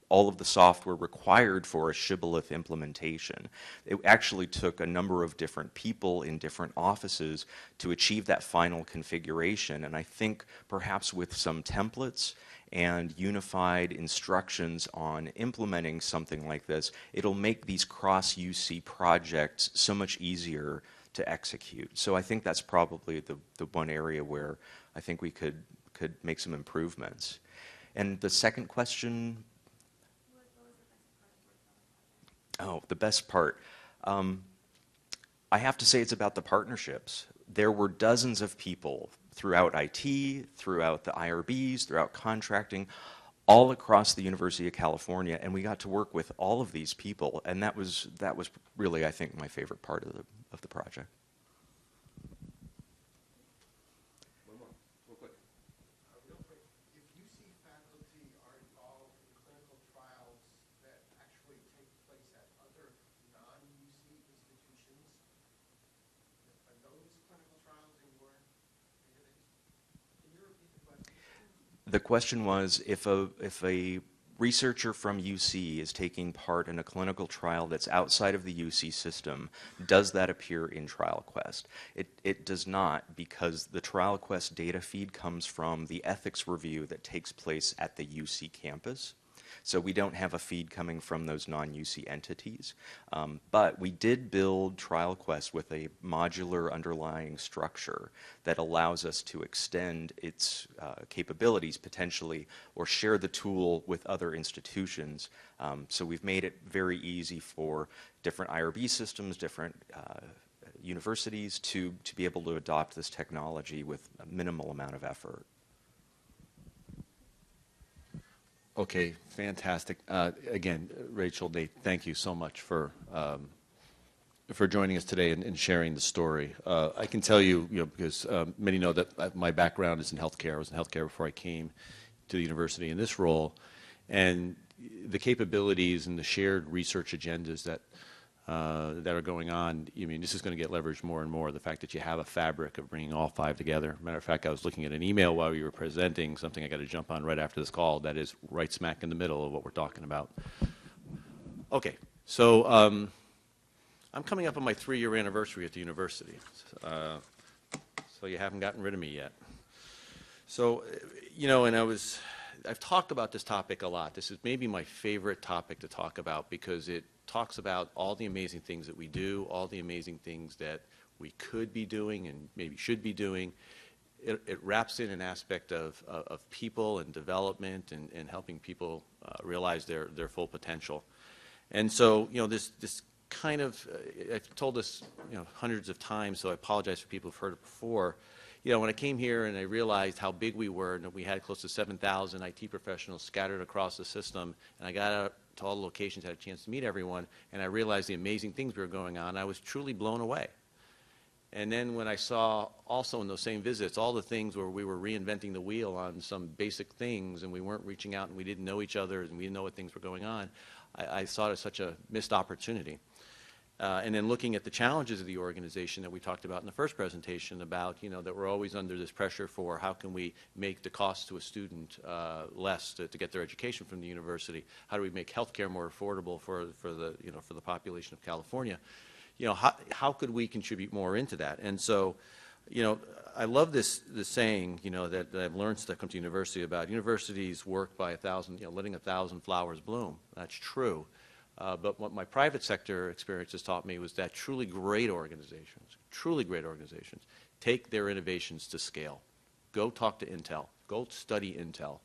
Speaker 3: all of the software required for a shibboleth implementation. It actually took a number of different people in different offices to achieve that final configuration, and I think perhaps with some templates and unified instructions on implementing something like this, it'll make these cross-UC projects so much easier to execute. So I think that's probably the one area where I think we could make some improvements. And the second question? Oh, the best part. I have to say it's about the partnerships. There were dozens of people throughout IT, throughout the IRBs, throughout contracting, all across the University of California, and we got to work with all of these people, and that was really, I think, my favorite part of the project.
Speaker 1: One more, real quick.
Speaker 4: Real quick, if UC faculty are involved in clinical trials that actually take place at other non-UC institutions, are those clinical trials in your database? Can you repeat the question?
Speaker 3: The question was, if a researcher from UC is taking part in a clinical trial that's outside of the UC system, does that appear in TrialQuest? It does not, because the TrialQuest data feed comes from the ethics review that takes place at the UC campus. So we don't have a feed coming from those non-UC entities. But we did build TrialQuest with a modular underlying structure that allows us to extend its capabilities potentially, or share the tool with other institutions. So we've made it very easy for different IRB systems, different universities to be able to adopt this technology with a minimal amount of effort.
Speaker 1: Okay, fantastic. Again, Rachel, Nate, thank you so much for joining us today and sharing the story. I can tell you, because many know that my background is in healthcare. I was in healthcare before I came to the university in this role, and the capabilities and the shared research agendas that are going on, I mean, this is going to get leveraged more and more. The fact that you have a fabric of bringing all five together. Matter of fact, I was looking at an email while you were presenting, something I got to jump on right after this call, that is right smack in the middle of what we're talking about. Okay, so I'm coming up on my 3-year anniversary at the university, so you haven't gotten rid of me yet. So, and I've talked about this topic a lot. This is maybe my favorite topic to talk about because it talks about all the amazing things that we do, all the amazing things that we could be doing and maybe should be doing. It wraps in an aspect of people and development and helping people realize their full potential. And so, this kind of, I've told this, hundreds of times, so I apologize for people who've heard it before. When I came here and I realized how big we were and that we had close to 7,000 IT professionals scattered across the system, and I got out to all the locations, had a chance to meet everyone, and I realized the amazing things were going on, I was truly blown away. And then when I saw also in those same visits all the things where we were reinventing the wheel on some basic things and we weren't reaching out and we didn't know each other and we didn't know what things were going on, I saw it as such a missed opportunity. And then looking at the challenges of the organization that we talked about in the first presentation about, that we're always under this pressure for how can we make the cost to a student less to get their education from the university? How do we make healthcare more affordable for the population of California? How could we contribute more into that? And so, I love this saying, that I've learned since I come to university about universities work by 1,000, letting 1,000 flowers bloom. That's true. But what my private sector experience has taught me was that truly great organizations take their innovations to scale. Go talk to Intel. Go study Intel.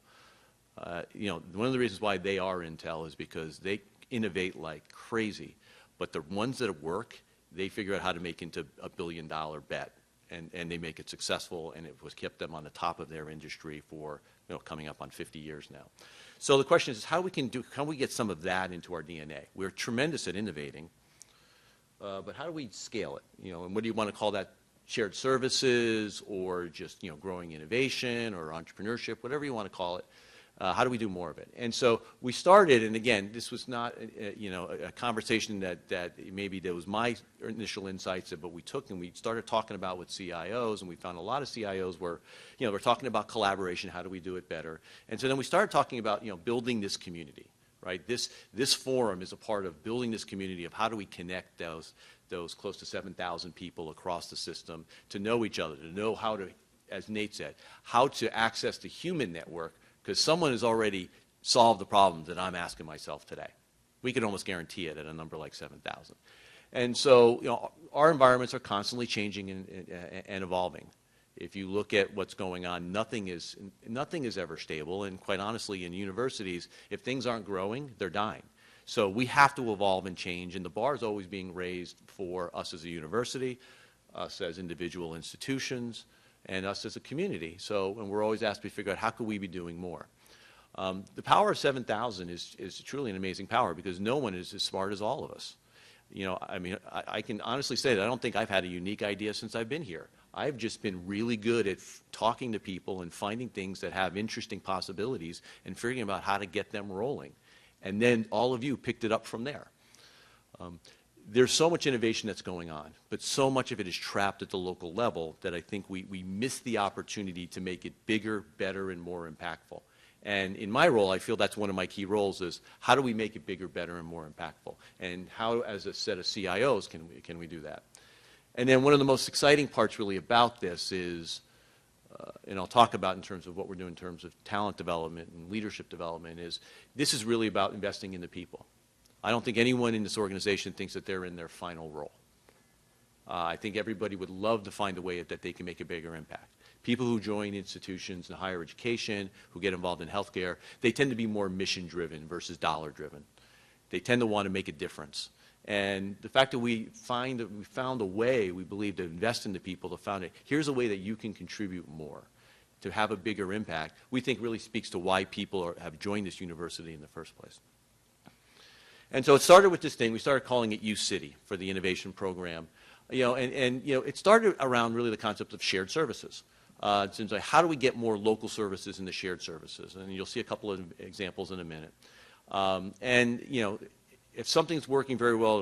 Speaker 1: One of the reasons why they are Intel is because they innovate like crazy. But the ones that work, they figure out how to make into a billion-dollar bet. And they make it successful, and it was kept them on the top of their industry for coming up on 50 years now. So the question is how we can we get some of that into our DNA? We're tremendous at innovating, but how do we scale it? And what do you want to call that? Shared services, or just growing innovation, or entrepreneurship, whatever you want to call it. How do we do more of it? And so we started, and again, this was not a conversation that maybe there was my initial insights, but we took and we started talking about with CIOs, and we found a lot of CIOs were we're talking about collaboration. How do we do it better? And so then we started talking about building this community. right? This forum is a part of building this community of how do we connect those close to 7,000 people across the system to know each other, to know how to, as Nate said, how to access the human network, because someone has already solved the problems that I'm asking myself today. We can almost guarantee it at a number like 7,000. And so, you know, our environments are constantly changing and evolving. If you look at what's going on, nothing is ever stable. And quite honestly, in universities, if things aren't growing, they're dying. So we have to evolve and change, and the bar is always being raised for us as a university, us as individual institutions, and us as a community. So, and we're always asked to figure out how could we be doing more. The power of 7,000 is truly an amazing power because no one is as smart as all of us. You know, I mean, I can honestly say that I don't think I've had a unique idea since I've been here. I've just been really good at talking to people and finding things that have interesting possibilities and figuring out how to get them rolling. And then all of you picked it up from there. There's so much innovation that's going on, but so much of it is trapped at the local level that I think we miss the opportunity to make it bigger, better, and more impactful. And in my role, I feel that's one of my key roles is how do we make it bigger, better, and more impactful? And how, as a set of CIOs, can we do that? And then one of the most exciting parts really about this is, and I'll talk about in terms of what we're doing in terms of talent development and leadership development, is this is really about investing in the people. I don't think anyone in this organization thinks that they're in their final role. I think everybody would love to find a way that they can make a bigger impact. People who join institutions in higher education, who get involved in healthcare, they tend to be more mission-driven versus dollar-driven. They tend to want to make a difference. And the fact that we found a way, we believe, to invest in the people, to find it, here's a way that you can contribute more, to have a bigger impact, we think really speaks to why people have joined this university in the first place. And so it started with this thing. We started calling it UCITI for the innovation program. You know, and you know, it started around really the concept of shared services. It seems like how do we get more local services into shared services? And you'll see a couple of examples in a minute. And you know, if something's working very well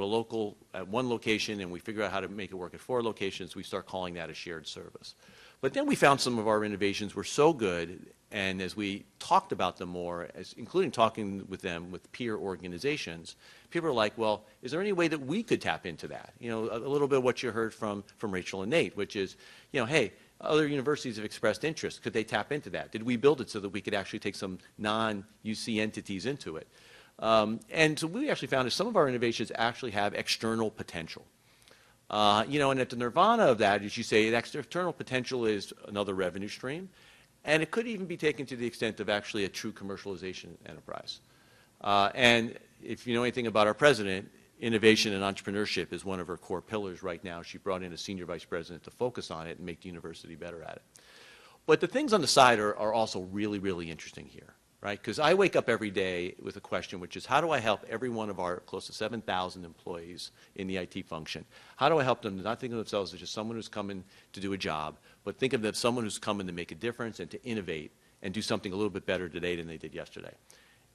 Speaker 1: at one location and we figure out how to make it work at 4 locations, we start calling that a shared service. But then we found some of our innovations were so good, and as we talked about them more, including talking with them with peer organizations, people are like, well, is there any way that we could tap into that? You know, a little bit of what you heard from Rachel and Nate, which is, you know, hey, other universities have expressed interest. Could they tap into that? Did we build it so that we could actually take some non-UC entities into it? And so we actually found that some of our innovations actually have external potential. You know, and at the nirvana of that, as you say, external potential is another revenue stream, and it could even be taken to the extent of actually a true commercialization enterprise. And if you know anything about our president, innovation and entrepreneurship is one of her core pillars right now. She brought in a senior vice president to focus on it and make the university better at it. But the things on the side are also really, really interesting here, right? Because I wake up every day with a question, which is how do I help every one of our close to 7,000 employees in the IT function? How do I help them to not think of themselves as just someone who's coming to do a job, but think of them as someone who's coming to make a difference and to innovate and do something a little bit better today than they did yesterday?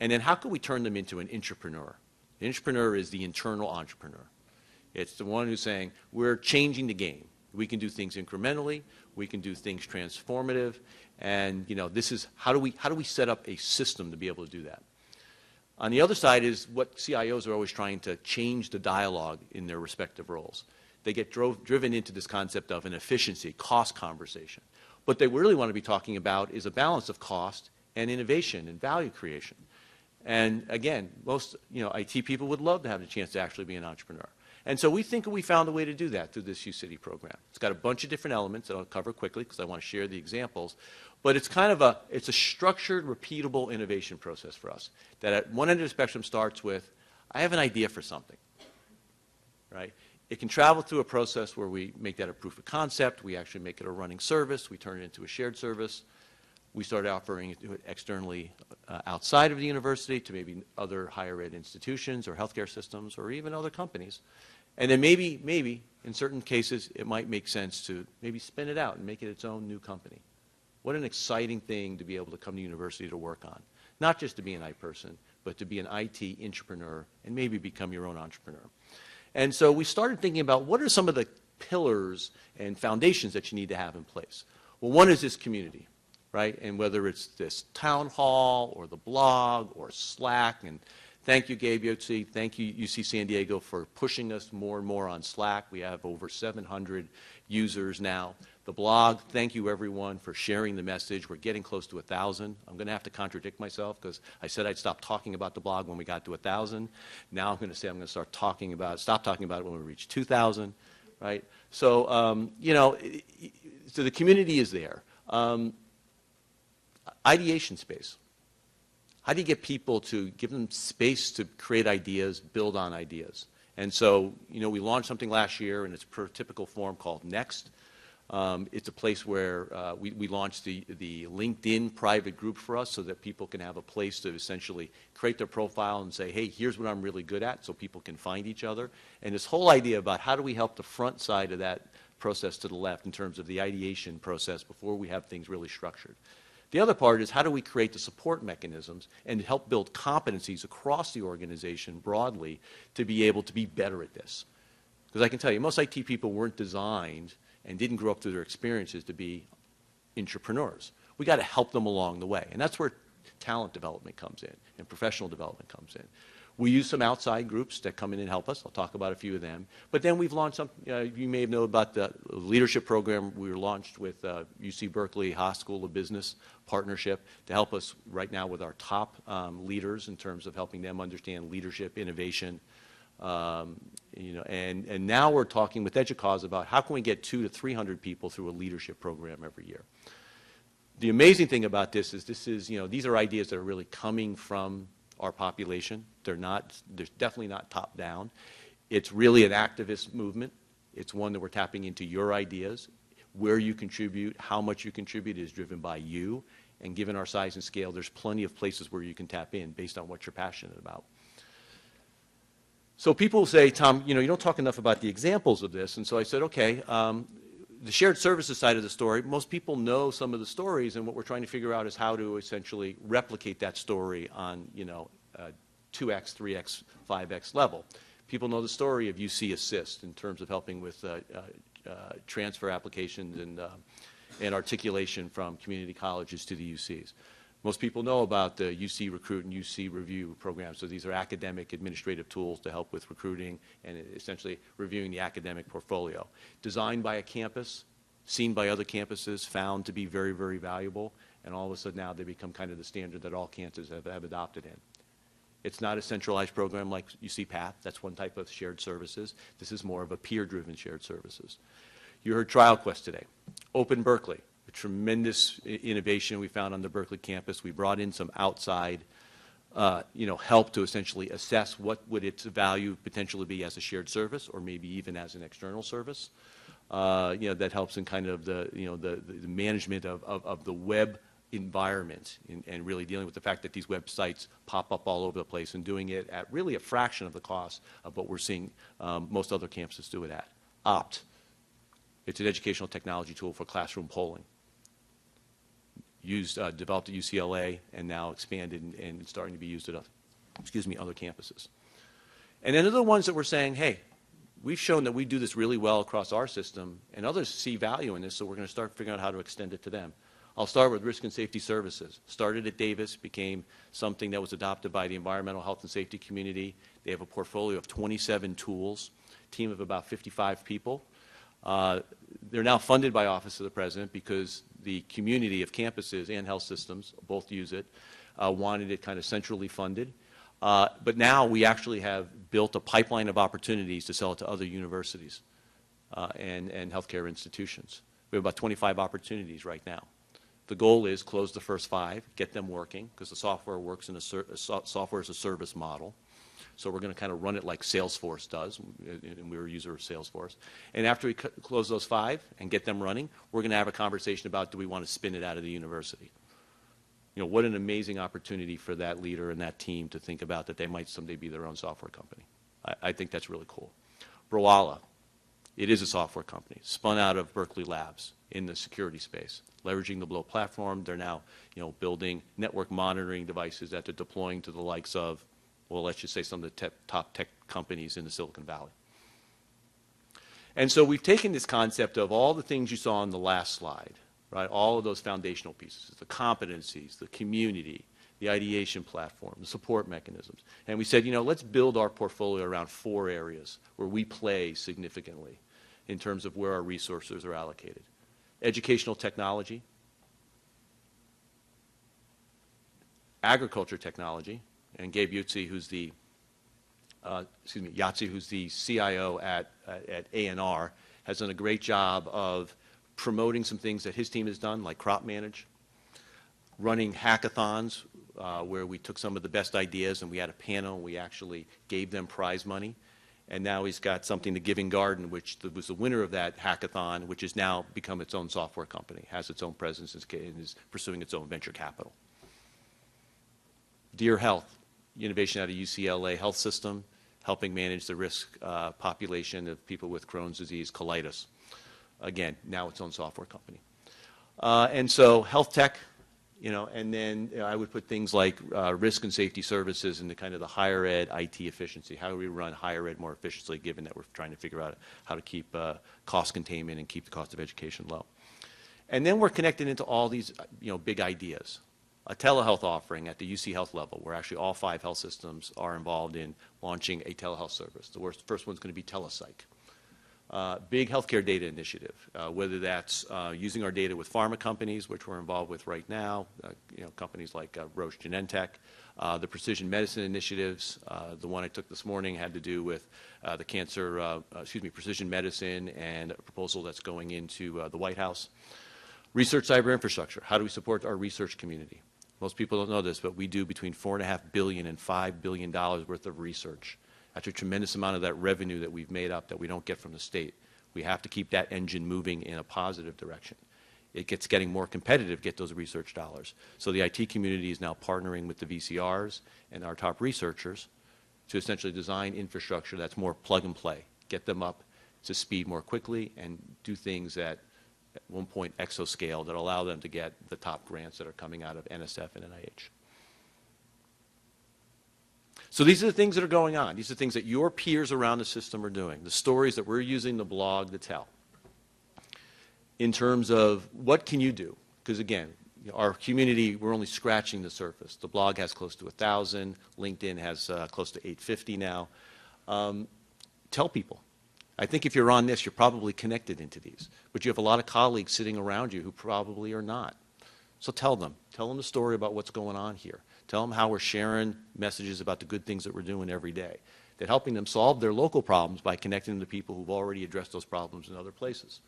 Speaker 1: And then how can we turn them into an intrapreneur? The intrapreneur is the internal entrepreneur. It's the one who's saying, we're changing the game. We can do things incrementally. We can do things transformative. And, you know, this is how do we set up a system to be able to do that? On the other side is what CIOs are always trying to change the dialogue in their respective roles. They get driven into this concept of an efficiency, cost conversation. What they really want to be talking about is a balance of cost and innovation and value creation. And again, most IT people would love to have the chance to actually be an entrepreneur. And so we think we found a way to do that through this UCITI program. It's got a bunch of different elements that I'll cover quickly because I want to share the examples. But it's kind of it's a structured, repeatable innovation process for us. That at one end of the spectrum starts with, I have an idea for something, right? It can travel through a process where we make that a proof of concept. We actually make it a running service. We turn it into a shared service. We start offering it externally outside of the university to maybe other higher ed institutions or healthcare systems or even other companies. And then maybe, in certain cases, it might make sense to maybe spin it out and make it its own new company. What an exciting thing to be able to come to university to work on. Not just to be an IT person, but to be an IT entrepreneur and maybe become your own entrepreneur. And so we started thinking about what are some of the pillars and foundations that you need to have in place. Well, one is this community, right? And whether it's this town hall or the blog or Slack and Thank you, Gabe Yotzi. Thank you, UC San Diego, for pushing us more and more on Slack. We have over 700 users now. The blog, thank you, everyone, for sharing the message. We're getting close to 1,000. I'm going to have to contradict myself because I said I'd stop talking about the blog when we got to 1,000. Now I'm going to say I'm going to stop talking about it when we reach 2,000, right? So, so the community is there. Ideation space. How do you get people to give them space to create ideas, build on ideas? And so, we launched something last year in its prototypical form called Next. It's a place where we launched the LinkedIn private group for us so that people can have a place to essentially create their profile and say, hey, here's what I'm really good at, so people can find each other. And this whole idea about how do we help the front side of that process to the left in terms of the ideation process before we have things really structured. The other part is how do we create the support mechanisms and help build competencies across the organization broadly to be able to be better at this. Because I can tell you, most IT people weren't designed and didn't grow up through their experiences to be entrepreneurs. We got to help them along the way. And that's where talent development comes in and professional development comes in. We use some outside groups that come in and help us. I'll talk about a few of them. But then we've launched some, you may know about the leadership program we were launched with UC Berkeley Haas School of Business partnership to help us right now with our top leaders in terms of helping them understand leadership, innovation, and now we're talking with EDUCAUSE about how can we get 200 to 300 people through a leadership program every year. The amazing thing about this is these are ideas that are really coming from our population. They're definitely not top down. It's really an activist movement. It's one that we're tapping into your ideas. Where you contribute, how much you contribute is driven by you. And given our size and scale, there's plenty of places where you can tap in based on what you're passionate about. So people say, Tom, you don't talk enough about the examples of this. And so I said, okay, the shared services side of the story, most people know some of the stories, and what we're trying to figure out is how to essentially replicate that story on, 2x, 3x, 5x level. People know the story of UC Assist in terms of helping with transfer applications and articulation from community colleges to the UCs. Most people know about the UC Recruit and UC Review programs. So these are academic administrative tools to help with recruiting and essentially reviewing the academic portfolio. Designed by a campus, seen by other campuses, found to be very, very valuable, and all of a sudden now they become kind of the standard that all campuses have adopted in. It's not a centralized program like UC Path. That's one type of shared services. This is more of a peer-driven shared services. You heard TrialQuest today. Open Berkeley. Tremendous innovation we found on the Berkeley campus. We brought in some outside, help to essentially assess what would its value potentially be as a shared service, or maybe even as an external service. That helps in kind of the management of the web environment and really dealing with the fact that these websites pop up all over the place and doing it at really a fraction of the cost of what we're seeing most other campuses do it at. Opt. It's an educational technology tool for classroom polling. Developed at UCLA and now expanded and starting to be used at other campuses. And then there are the ones that we're saying, hey, we've shown that we do this really well across our system, and others see value in this, so we're going to start figuring out how to extend it to them. I'll start with risk and safety services. Started at Davis, became something that was adopted by the environmental health and safety community. They have a portfolio of 27 tools, team of about 55 people. They're now funded by Office of the President because the community of campuses and health systems both use it, wanted it kind of centrally funded. But now we actually have built a pipeline of opportunities to sell it to other universities and healthcare institutions. We have about 25 opportunities right now. The goal is close the first 5, get them working, because the software works in a software as a service model. So we're going to kind of run it like Salesforce does, and we're a user of Salesforce. And after we close those 5 and get them running, we're going to have a conversation about, do we want to spin it out of the university? What an amazing opportunity for that leader and that team to think about that they might someday be their own software company. I think that's really cool. Broala, it is a software company, spun out of Berkeley Labs in the security space, leveraging the Blow platform. They're now, building network monitoring devices that they're deploying to the likes of, well, let's just say some of the top tech companies in the Silicon Valley. And so we've taken this concept of all the things you saw on the last slide, right? All of those foundational pieces, the competencies, the community, the ideation platform, the support mechanisms. And we said, let's build our portfolio around 4 areas where we play significantly in terms of where our resources are allocated. Educational technology, agriculture technology, and Gabe Yahtzee, who's the CIO at A&R, has done a great job of promoting some things that his team has done, like crop manage, running hackathons where we took some of the best ideas and we had a panel and we actually gave them prize money. And now he's got something, the Giving Garden, which was the winner of that hackathon, which has now become its own software company, has its own presence and is pursuing its own venture capital. Dear Health, innovation out of UCLA Health System, helping manage the risk population of people with Crohn's disease, colitis. Again, now its own software company. And so health tech, and then I would put things like risk and safety services into kind of the higher ed IT efficiency. How do we run higher ed more efficiently, given that we're trying to figure out how to keep cost containment and keep the cost of education low. And then we're connected into all these big ideas. A telehealth offering at the UC Health level, where actually all 5 health systems are involved in launching a telehealth service. The first one's going to be telepsych. Big healthcare data initiative, whether that's using our data with pharma companies, which we're involved with right now, companies like Roche Genentech, the precision medicine initiatives. The one I took this morning had to do with the precision medicine and a proposal that's going into the White House. Research cyber infrastructure. How do we support our research community? Most people don't know this, but we do between $4.5 billion and $5 billion worth of research. That's a tremendous amount of that revenue that we've made up that we don't get from the state. We have to keep that engine moving in a positive direction. It's getting more competitive to get those research dollars. So the IT community is now partnering with the VCRs and our top researchers to essentially design infrastructure that's more plug and play, get them up to speed more quickly and do things at one point exascale that allow them to get the top grants that are coming out of NSF and NIH. So these are the things that are going on. These are things that your peers around the system are doing, the stories that we're using the blog to tell. In terms of what can you do? Because again, our community, we're only scratching the surface. The blog has close to 1,000. LinkedIn has close to 850 now. Tell people. I think if you're on this, you're probably connected into these. But you have a lot of colleagues sitting around you who probably are not. So tell them. Tell them the story about what's going on here. Tell them how we're sharing messages about the good things that we're doing every day. That helping them solve their local problems by connecting them to people who've already addressed those problems in other places.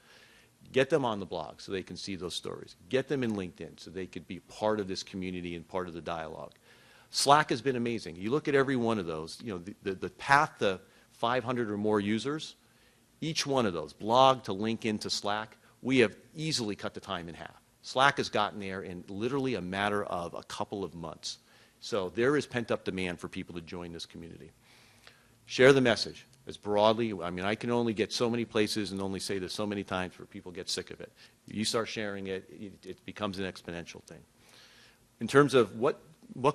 Speaker 1: Get them on the blog so they can see those stories. Get them in LinkedIn so they could be part of this community and part of the dialogue. Slack has been amazing. You look at every one of those, the path to 500 or more users, each one of those, blog to LinkedIn to Slack, we have easily cut the time in half. Slack has gotten there in literally a matter of a couple of months. So there is pent-up demand for people to join this community. Share the message as broadly. I mean, I can only get so many places and only say this so many times where people get sick of it. You start sharing it, it becomes an exponential thing. In terms of what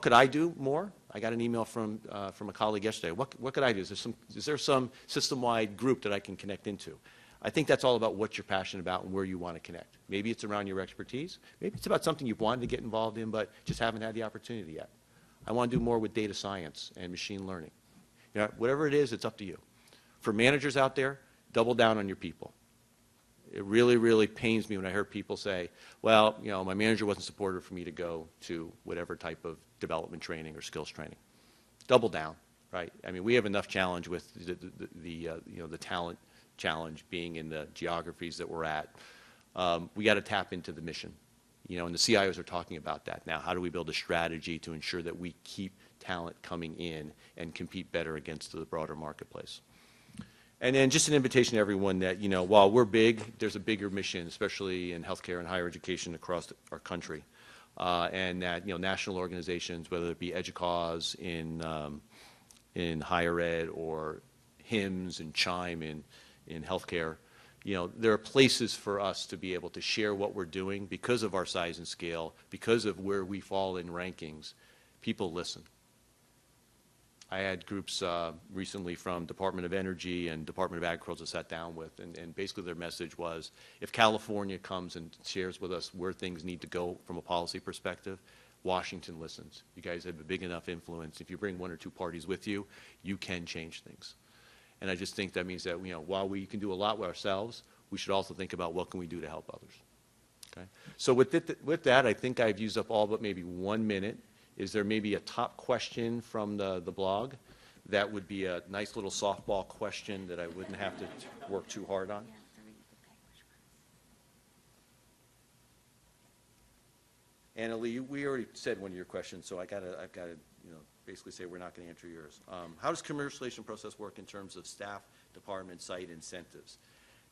Speaker 1: could I do more? I got an email from a colleague yesterday. What could I do? Is there some system-wide group that I can connect into? I think that's all about what you're passionate about and where you want to connect. Maybe it's around your expertise. Maybe it's about something you've wanted to get involved in but just haven't had the opportunity yet. I want to do more with data science and machine learning. Whatever it is, it's up to you. For managers out there, double down on your people. It really, really pains me when I hear people say, well, my manager wasn't supportive for me to go to whatever type of development training or skills training. Double down, right? I mean, we have enough challenge with the talent challenge being in the geographies that we're at. We got to tap into the mission. And the CIOs are talking about that now. How do we build a strategy to ensure that we keep talent coming in and compete better against the broader marketplace? And then just an invitation to everyone that, while we're big, there's a bigger mission, especially in healthcare and higher education across our country. And that, national organizations, whether it be EDUCAUSE in higher ed or HIMSS and CHIME in healthcare, there are places for us to be able to share what we're doing because of our size and scale, because of where we fall in rankings. People listen. I had groups recently from Department of Energy and Department of Agriculture sat down with, and basically their message was, if California comes and shares with us where things need to go from a policy perspective, Washington listens. You guys have a big enough influence. If you bring 1 or 2 parties with you, you can change things. And I just think that means that, while we can do a lot with ourselves, we should also think about what can we do to help others. Okay? So with that, I think I've used up all but maybe 1 minute. Is there maybe a top question from the blog? That would be a nice little softball question that I wouldn't have to work too hard on. Anna Lee, we already said one of your questions, so I've got to basically say we're not going to answer yours. How does commercialization process work in terms of staff, department, site incentives?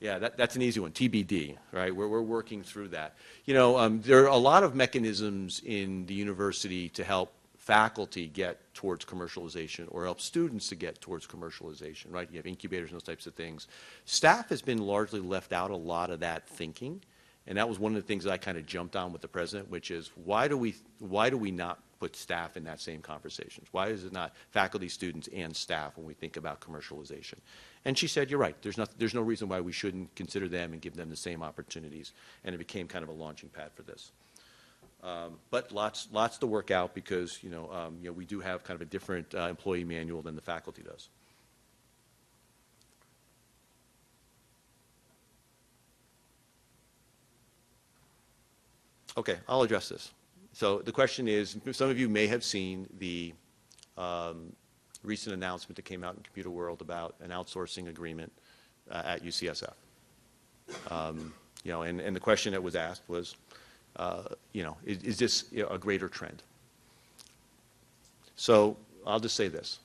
Speaker 1: Yeah, that's an easy one, TBD, right? We're working through that. There are a lot of mechanisms in the university to help faculty get towards commercialization or help students to get towards commercialization, right? You have incubators and those types of things. Staff has been largely left out a lot of that thinking, and that was one of the things that I kind of jumped on with the president, which is why do we not put staff in that same conversations? Why is it not faculty, students, and staff when we think about commercialization? And she said, you're right, there's no reason why we shouldn't consider them and give them the same opportunities, and it became kind of a launching pad for this. But lots to work out because we do have kind of a different employee manual than the faculty does. Okay, I'll address this. So the question is, some of you may have seen the recent announcement that came out in Computer World about an outsourcing agreement at UCSF. And the question that was asked was, is this a greater trend? So I'll just say this.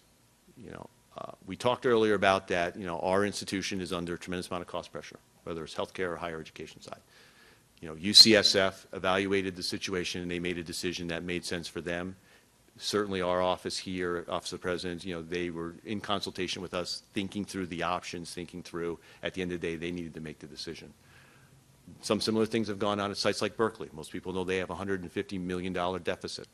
Speaker 1: We talked earlier about that. Our institution is under a tremendous amount of cost pressure, whether it's healthcare or higher education side. UCSF evaluated the situation and they made a decision that made sense for them. Certainly our office here, Office of the President, they were in consultation with us, thinking through the options, thinking through, at the end of the day, they needed to make the decision. Some similar things have gone on at sites like Berkeley. Most people know they have a $150 million deficit.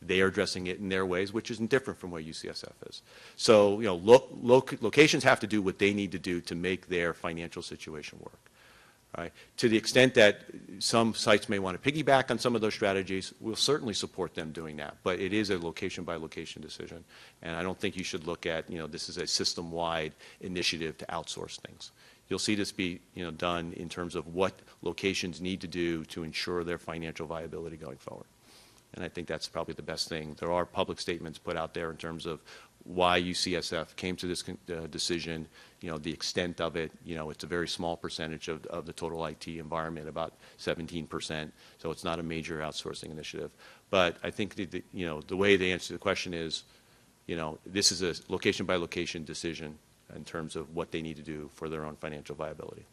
Speaker 1: They are addressing it in their ways, which isn't different from what UCSF is. So, locations have to do what they need to do to make their financial situation work. Right? To the extent that some sites may want to piggyback on some of those strategies, we'll certainly support them doing that. But it is a location-by-location decision. And I don't think you should look at, this is a system-wide initiative to outsource things. You'll see this be, done in terms of what locations need to do to ensure their financial viability going forward. And I think that's probably the best thing. There are public statements put out there in terms of why UCSF came to this decision, the extent of it. It's a very small percentage of the total IT environment, about 17%. So it's not a major outsourcing initiative. But I think the way they answer the question is, this is a location-by-location decision in terms of what they need to do for their own financial viability.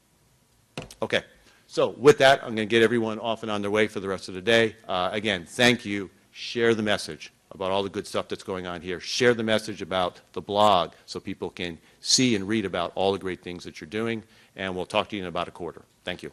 Speaker 1: Okay. So with that, I'm going to get everyone off and on their way for the rest of the day. Again, thank you. Share the message about all the good stuff that's going on here. Share the message about the blog so people can see and read about all the great things that you're doing. And we'll talk to you in about a quarter. Thank you.